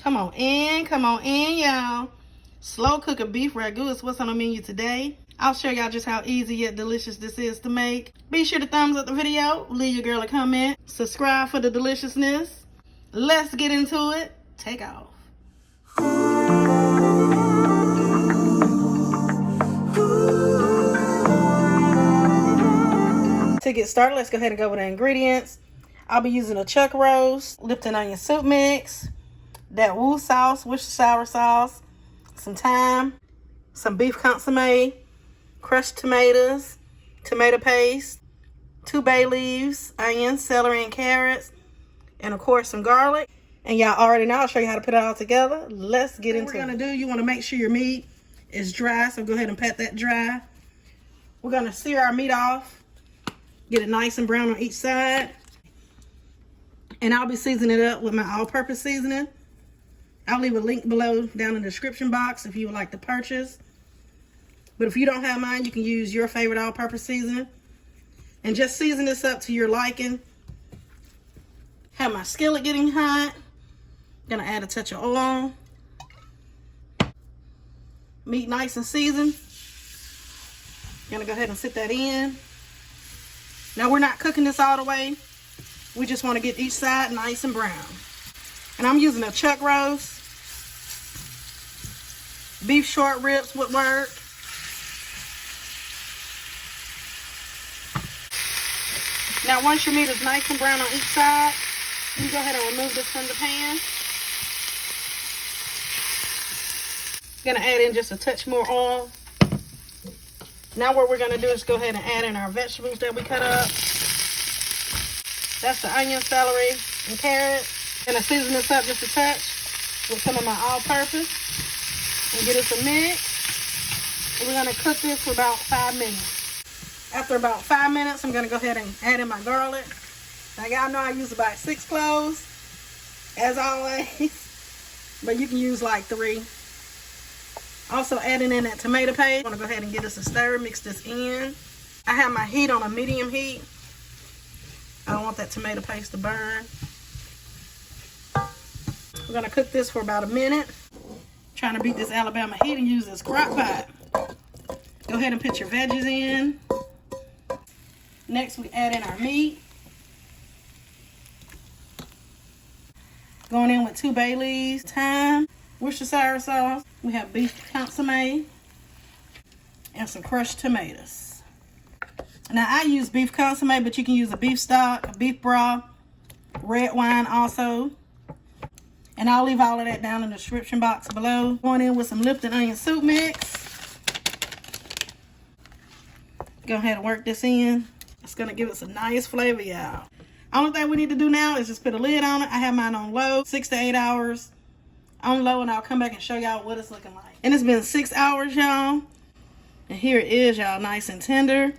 Come on in, y'all. Slow cooker beef ragu is what's on the menu today. I'll show y'all just how easy yet delicious this is to make. Be sure to thumbs up the video, leave your girl a comment, subscribe for the deliciousness. Let's get into it. Take off. To get started, let's go ahead and go with the ingredients. I'll be using a chuck roast, Lipton onion soup mix, that Wu sauce, Worcestershire sauce, some thyme, some beef consommé, crushed tomatoes, tomato paste, 2 bay leaves, onions, celery, and carrots, and of course some garlic. And y'all already know, I'll show you how to put it all together. Let's get into it. What we're gonna do, you wanna make sure your meat is dry, so go ahead and pat that dry. We're gonna sear our meat off, get it nice and brown on each side. And I'll be seasoning it up with my all-purpose seasoning. I'll leave a link below down in the description box if you would like to purchase. But if you don't have mine, you can use your favorite all-purpose seasoning. And just season this up to your liking. Have my skillet getting hot. Gonna add a touch of oil. Meat nice and seasoned. Gonna go ahead and sit that in. Now we're not cooking this all the way. We just want to get each side nice and brown. And I'm using a chuck roast. Beef short ribs would work. Now once your meat is nice and brown on each side, you can go ahead and remove this from the pan. Gonna add in just a touch more oil. Now what we're gonna do is go ahead and add in our vegetables that we cut up. That's the onion, celery, and carrots. Gonna season this up just a touch with some of my all-purpose and get us a mix. And we're gonna cook this for about 5 minutes. After about 5 minutes, I'm gonna go ahead and add in my garlic. Now y'all know I use about 6 cloves, as always, but you can use like 3. Also adding in that tomato paste. I'm gonna go ahead and give this a stir, mix this in. I have my heat on a medium heat. I don't want that tomato paste to burn. We're gonna cook this for about a minute. Trying to beat this Alabama heat and use this crock pot. Go ahead and put your veggies in. Next we add in our meat. Going in with 2 bay leaves, thyme, Worcestershire sauce. We have beef consommé and some crushed tomatoes. Now I use beef consommé, but you can use a beef stock, a beef broth, red wine also. And I'll leave all of that down in the description box below. Going in with some Lipton onion soup mix. Go ahead and work this in. It's gonna give us a nice flavor, y'all. Only thing we need to do now is just put a lid on it. I have mine on low, 6 to 8 hours on low, and I'll come back and show y'all what it's looking like. And it's been 6 hours, y'all. And here it is, y'all, nice and tender.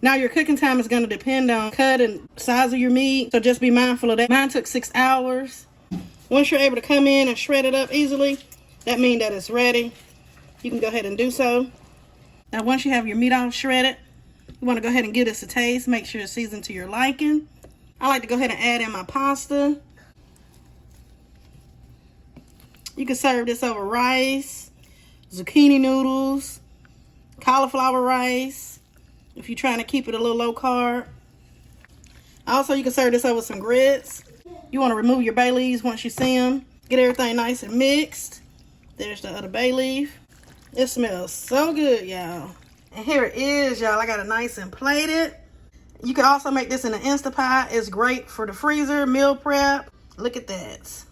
Now your cooking time is gonna depend on cut and size of your meat, so just be mindful of that. Mine took 6 hours. Once you're able to come in and shred it up easily, that means that it's ready. You can go ahead and do so. Now once you have your meat all shredded, you wanna go ahead and give this a taste. Make sure it's seasoned to your liking. I like to go ahead and add in my pasta. You can serve this over rice, zucchini noodles, cauliflower rice, if you're trying to keep it a little low carb. Also, you can serve this over some grits. You want to remove your bay leaves once you see them. Get everything nice and mixed. There's the other bay leaf. It smells so good, y'all. And here it is, y'all. I got it nice and plated. You can also make this in an Instapot. It's great for the freezer, meal prep. Look at that.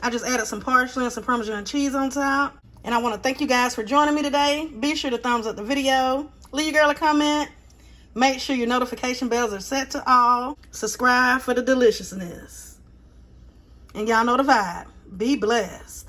I just added some parsley and some Parmesan cheese on top. And I want to thank you guys for joining me today. Be sure to thumbs up the video. Leave your girl a comment. Make sure your notification bells are set to all. Subscribe for the deliciousness. And y'all know the vibe. Be blessed.